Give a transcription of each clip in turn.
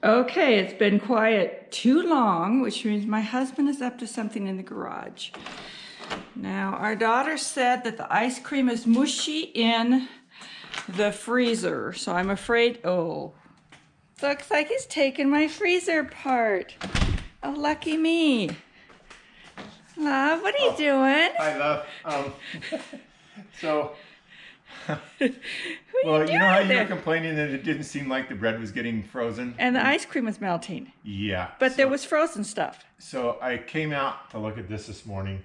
Okay, it's been quiet too long, which means my husband is up to something in the garage. Now, our daughter said that the ice cream is mushy in the freezer, so I'm afraid, oh, looks like he's taking my freezer apart. Oh, lucky me. Love, what are you doing? Hi, love. Well, you know how you were complaining that it didn't seem like the bread was getting frozen? And the ice cream was melting. Yeah. But there was frozen stuff. So I came out to look at this morning,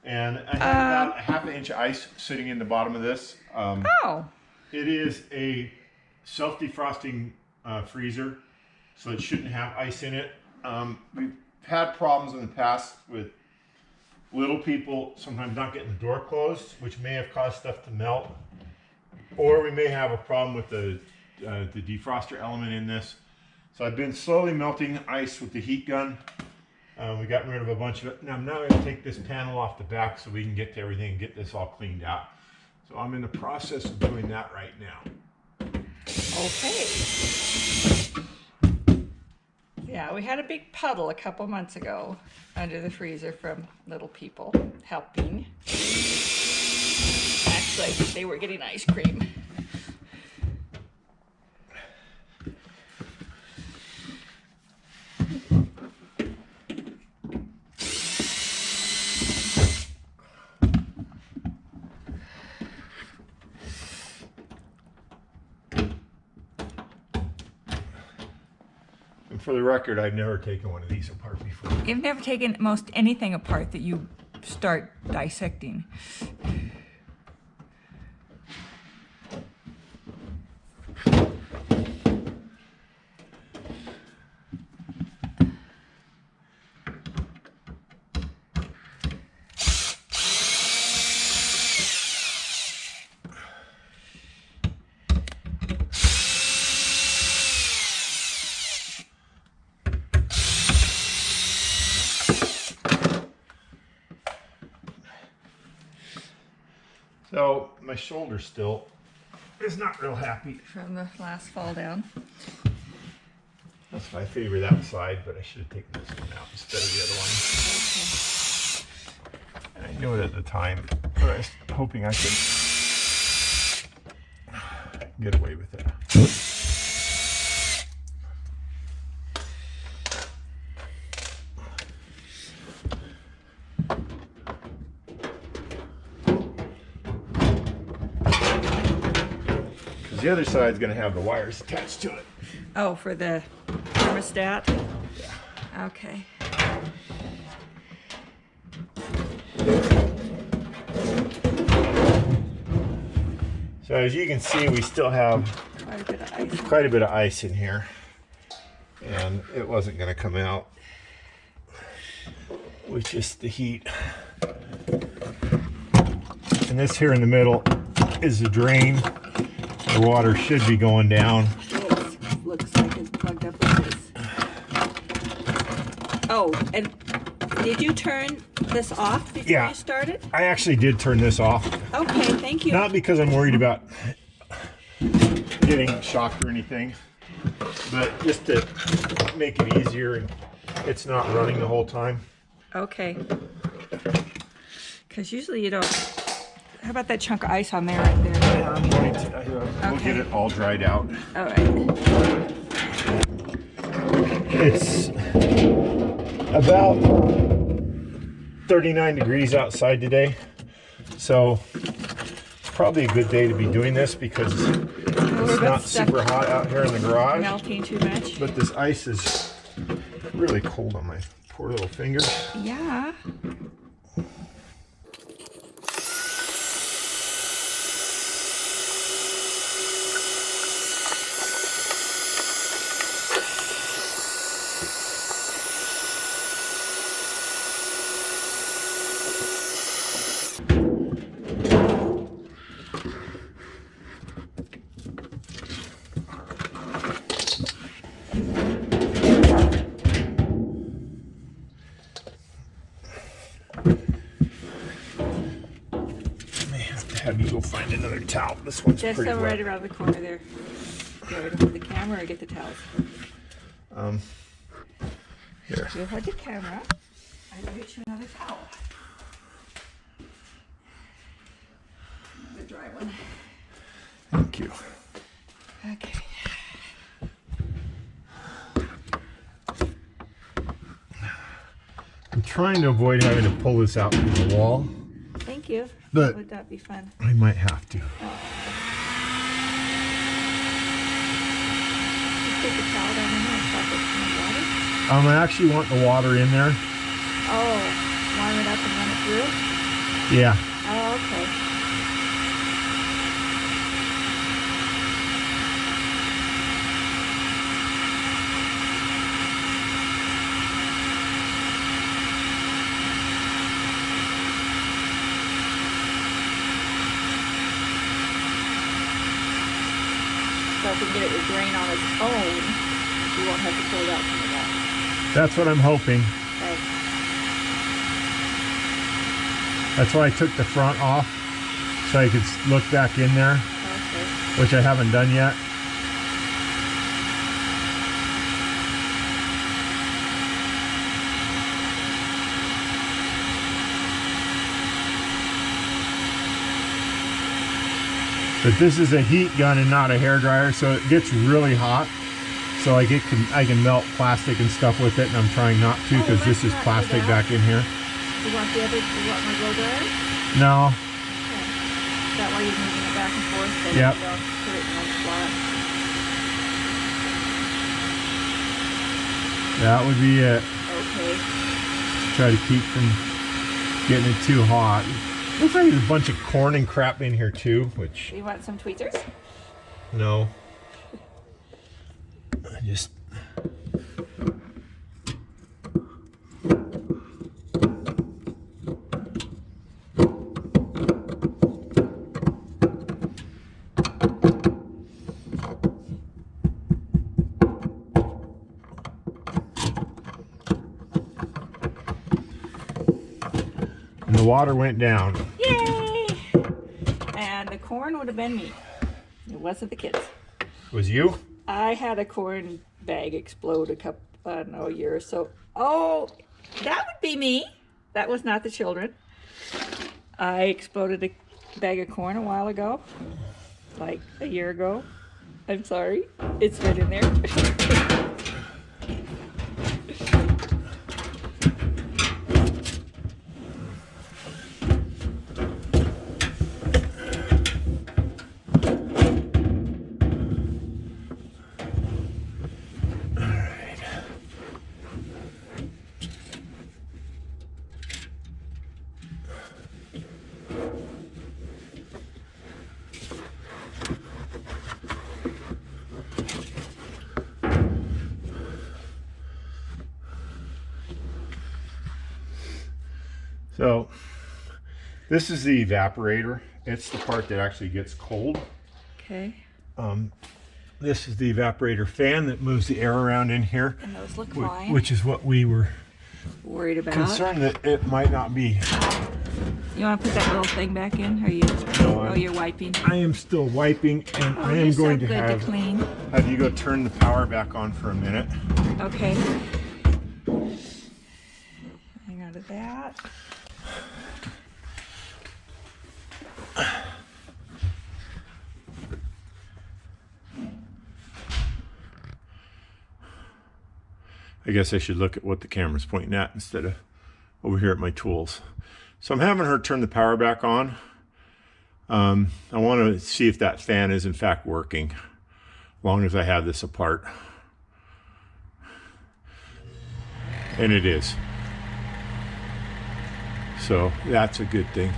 and I had about a half an inch of ice sitting in the bottom of this. It is a self-defrosting freezer, so it shouldn't have ice in it. We've had problems in the past with little people sometimes not getting the door closed, which may have caused stuff to melt. Or we may have a problem with the defroster element in this. So I've been slowly melting ice with the heat gun. We got rid of a bunch of it. Now I'm now going to take this panel off the back so we can get to everything and get this all cleaned out. So I'm in the process of doing that right now. Okay. Yeah, we had a big puddle a couple months ago under the freezer from little people helping. Actually, I think they were getting ice cream. And for the record, I've never taken one of these apart before. You've never taken most anything apart that you start dissecting. So my shoulder still is not real happy. From the last fall down. That's my favorite outside, but I should have taken this one out instead of the other one. And I knew it at the time, but I was hoping I could get away with it. The other side is going to have the wires attached to it. Oh, for the thermostat? Yeah. Okay. So as you can see, we still have quite a bit of ice in here. And it wasn't going to come out with just the heat. And this here in the middle is the drain. The water should be going down. It looks like it's plugged up with this. Oh, and did you turn this off before you started? I actually did turn this off. Okay, thank you. Not because I'm worried about getting shocked or anything, but just to make it easier and it's not running the whole time. Okay. Because usually you don't. How about that chunk of ice on there right there? We'll get it all dried out. All right. It's about 39 degrees outside today, so it's probably a good day to be doing this because it's not super hot out here in the garage. Melting too much. But this ice is really cold on my poor little fingers. Yeah. Have you go find another towel. This one's Just pretty wet. right around the corner there. Do you want me to hold the camera or get the towels? Here. You hold the camera. I will get you another towel. The dry one. Thank you. Okay. I'm trying to avoid having to pull this out from the wall. Thank you. But would that be fun? I might have to. Just take the towel down in there and stop it from the water. I actually want the water in there. Oh, warm it up and run it through? Yeah. Oh, okay. So if we can get it to drain on its own, we won't have to pull it out from the wall. That's what I'm hoping. Okay. That's why I took the front off, so I could look back in there, Okay. which I haven't done yet. But this is a heat gun and not a hair dryer, so it gets really hot. So like I can melt plastic and stuff with it, and I'm trying not to because this is plastic back in here. Do you want my blow dryer? No. Okay. That way you're moving it back and forth, so Yep. you don't put it in one spot. That would be it. Okay. Try to keep from getting it too hot. Looks like there's a bunch of corn and crap in here too, which... Do you want some tweezers? No. I just... And the water went down. Yay! And the corn would have been me. It wasn't the kids. Was you? I had a corn bag explode a year or so. Oh, that would be me. That was not the children. I exploded a bag of corn a while ago, like a year ago. I'm sorry. It's right in there. So this is the evaporator. It's the part that actually gets cold. Okay. This is the evaporator fan that moves the air around in here. And those look fine. Which is what we were Worried about. concerned that it might not be. You want to put that little thing back in? Are you? No, You're wiping. I am still wiping, and I am You're going so to good to clean. have you go turn the power back on for a minute. Okay. Hang on to that. I guess I should look at what the camera's pointing at instead of over here at my tools. So I'm having her turn the power back on. I want to see if that fan is in fact working, as long as I have this apart. And it is. So that's a good thing.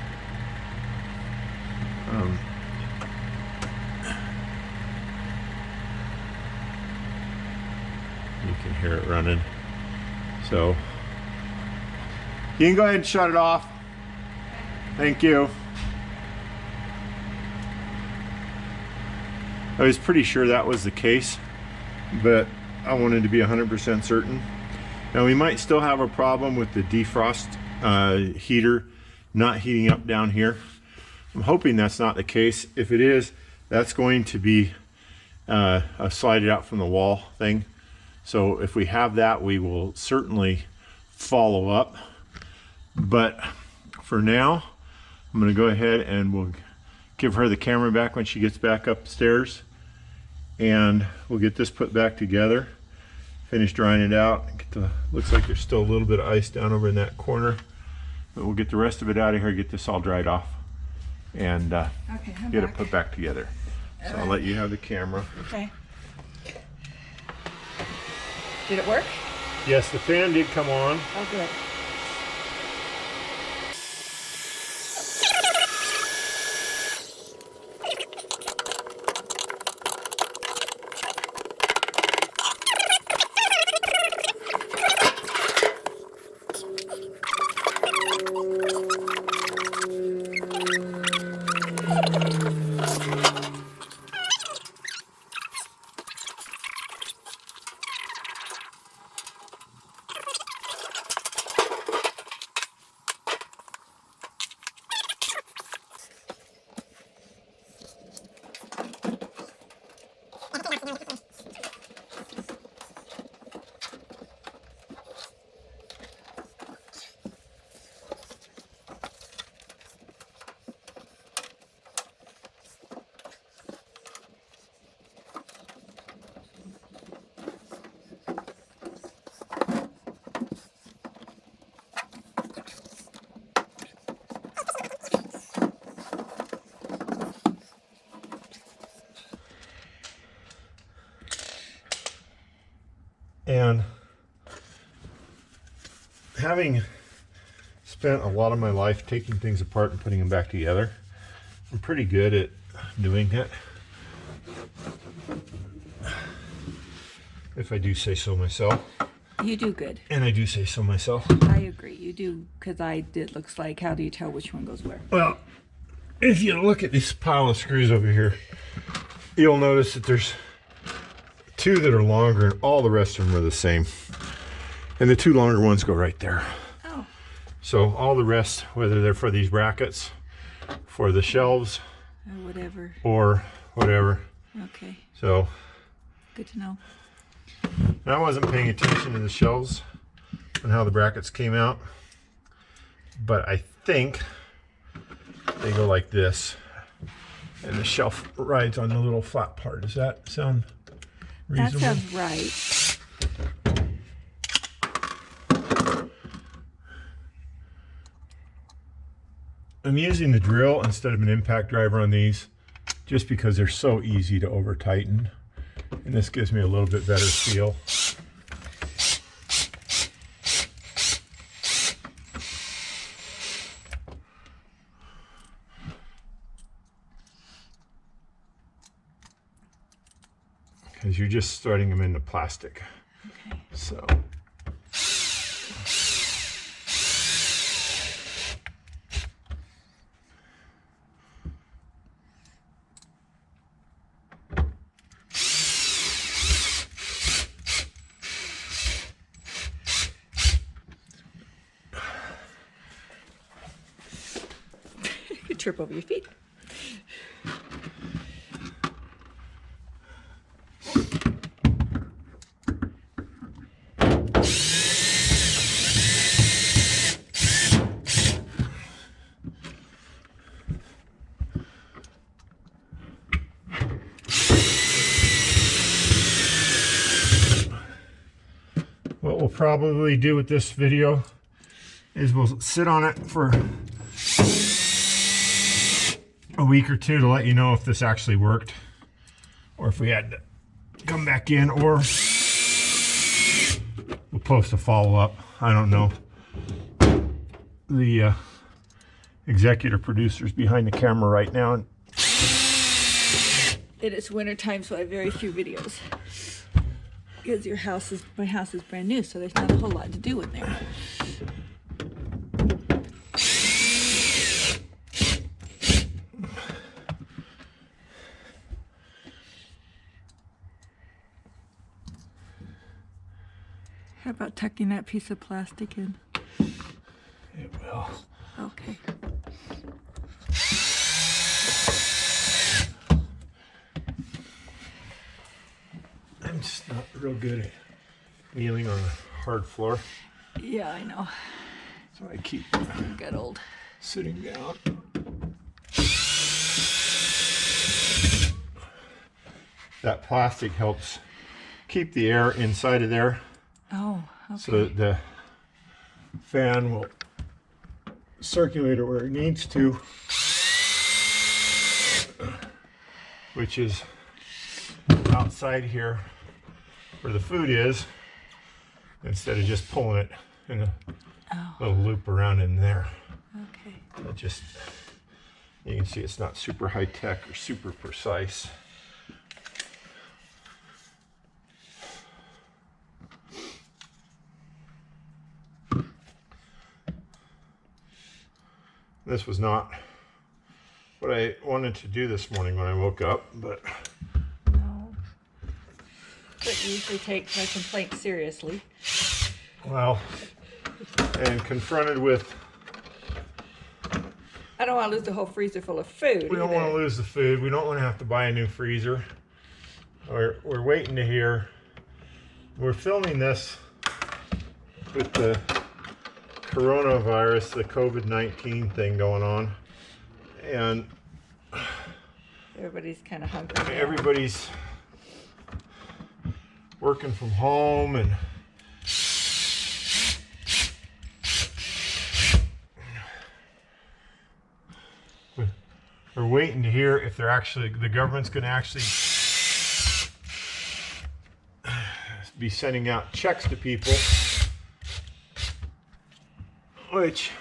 You can hear it running. So you can go ahead and shut it off. Thank you. I was pretty sure that was the case, but I wanted to be 100% certain. Now we might still have a problem with the defrost heater not heating up down here. I'm hoping that's not the case. If it is, that's going to be a slide it out from the wall thing. So if we have that, we will certainly follow up. But for now, I'm going to go ahead and we'll give her the camera back when she gets back upstairs. And we'll get this put back together. Finish drying it out. Looks like there's still a little bit of ice down over in that corner. But we'll get the rest of it out of here, get this all dried off, and get it put back together. So I'll let you have the camera. Okay. Did it work? Yes, the fan did come on. Oh, good. And having spent a lot of my life taking things apart and putting them back together, I'm pretty good at doing it, if I do say so myself. You do good. And I do say so myself. I agree. You do, because I did. Looks like, how do you tell which one goes where? Well, if you look at this pile of screws over here, you'll notice that there's two that are longer and all the rest of them are the same. And the two longer ones go right there. Oh. So all the rest, whether they're for these brackets, for the shelves, or whatever. Okay. So. Good to know. I wasn't paying attention to the shelves and how the brackets came out, but I think they go like this, and the shelf rides on the little flat part. Does that sound reasonable? That sounds right. I'm using the drill instead of an impact driver on these just because they're so easy to over tighten, and this gives me a little bit better feel. Because you're just starting them into plastic. Okay. So. You trip over your feet. What we'll probably do with this video is we'll sit on it for a week or two to let you know if this actually worked, or if we had to come back in, or we'll post a follow-up. I don't know. The executive producer's behind the camera right now. And it is winter time, so I have very few videos. Because my house is brand new, so there's not a whole lot to do in there. How about tucking that piece of plastic in? it will. Okay. I'm just not real good at kneeling on a hard floor. Yeah, I know. So I keep Get old. sitting down. That plastic helps keep the air inside of there. Oh, okay. So that the fan will circulate it where it needs to, which is outside here where the food is, instead of just pulling it in a little loop around in there. Okay. It just, you can see it's not super high tech or super precise. This was not what I wanted to do this morning when I woke up, but No. But you usually take my complaint seriously. well, and confronted with, I don't want to lose the whole freezer full of food. we don't want to lose the food. We don't want to have to buy a new freezer. We're waiting to hear. We're filming this with the coronavirus, the COVID-19 thing going on, and Everybody's kind of hungry now. everybody's working from home, and we're waiting to hear if they're actually, the government's going to actually be sending out checks to people, which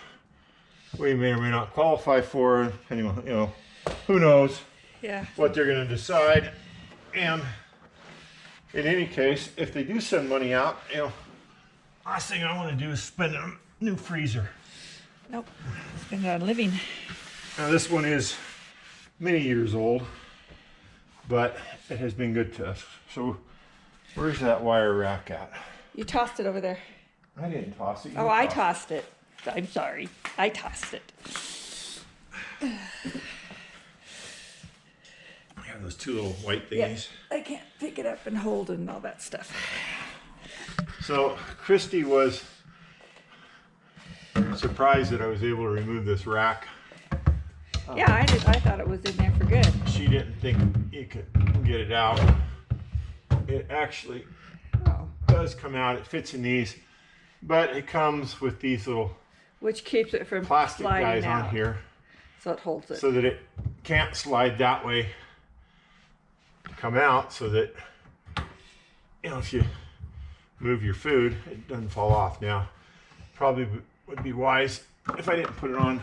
we may or may not qualify for, depending on, you know, who knows Yeah. what they're going to decide. And in any case, if they do send money out, you know, last thing I want to do is spend on a new freezer. Nope. Spend it on living. Now this one is many years old, but it has been good to us. So where's that wire rack at? You tossed it over there. I didn't toss it. Oh, I tossed it. I'm sorry. I tossed it. I have those two little white thingies. Yeah, I can't pick it up and hold and all that stuff. So Christy was surprised that I was able to remove this rack. Yeah, I did. I thought it was in there for good. She didn't think you could get it out. It actually Oh. does come out. It fits in these, but it comes with these little Which keeps it from plastic sliding guys out. on here, So it holds it. so that it can't slide that way to come out, so that, you know, if you move your food, it doesn't fall off. Now, probably would be wise if I didn't put it on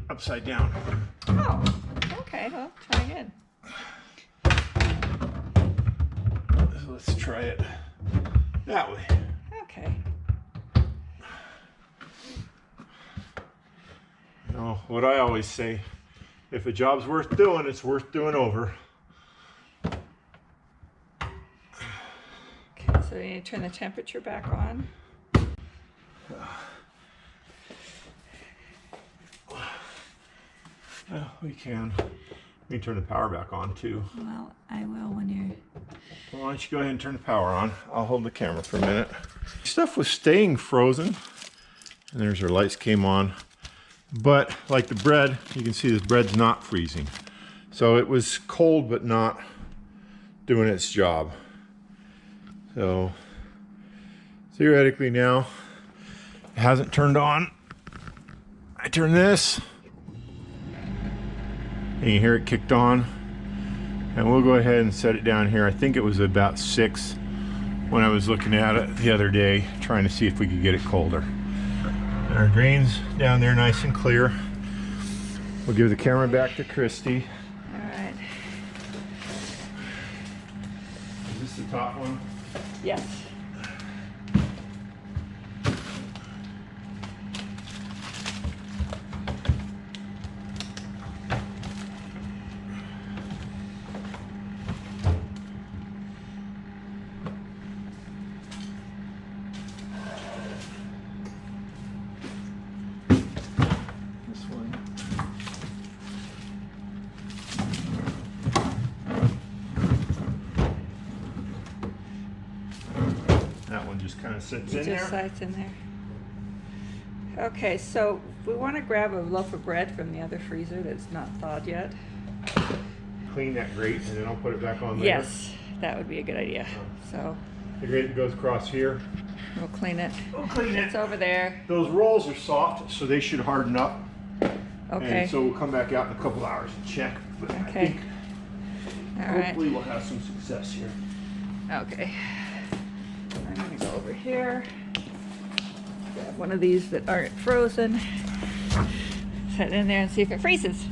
upside down. Oh, okay. Well, try again. So let's try it that way. Okay. You know, what I always say, if a job's worth doing, it's worth doing over. Okay, so you need to turn the temperature back on. Well, we can. We can turn the power back on too. Well, I will when you're... Well, why don't you go ahead and turn the power on? I'll hold the camera for a minute. Stuff was staying frozen, and there's our lights came on. But like the bread, you can see this bread's not freezing. So it was cold, but not doing its job. So theoretically now, it hasn't turned on. I turn this, and you hear it kicked on. And we'll go ahead and set it down here. I think it was about 6 when I was looking at it the other day, trying to see if we could get it colder. And our drain's down there nice and clear. We'll give the camera back to Christy. All right. Is this the top one? Yes. This one. That one just kind of sits It in just there. sits in there. Okay, so we want to grab a loaf of bread from the other freezer that's not thawed yet. Clean that grate, and then I'll put it back on later. Yes, that would be a good idea. So The grate that goes across here. we'll clean it. We'll clean It's it. over there. Those rolls are soft, so they should harden up. Okay. And so we'll come back out in a couple hours and check. But I Okay. think All right. hopefully we'll have some success here. Okay. I'm gonna go over here. Grab one of these that aren't frozen. Set it in there and see if it freezes.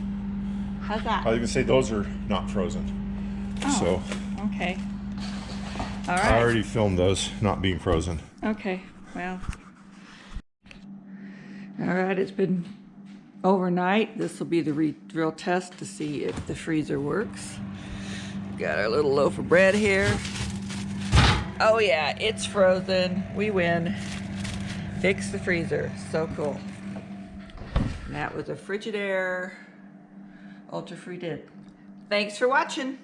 How's that? I was gonna say those are not frozen. Oh, So okay. All right. I already filmed those not being frozen. Okay. Well. All right. It's been overnight. This will be the real test to see if the freezer works. Got our little loaf of bread here. Oh yeah, it's frozen. We win. Fix the freezer. So cool. And that was a Frigidaire Ultra Free Dip. Thanks for watching.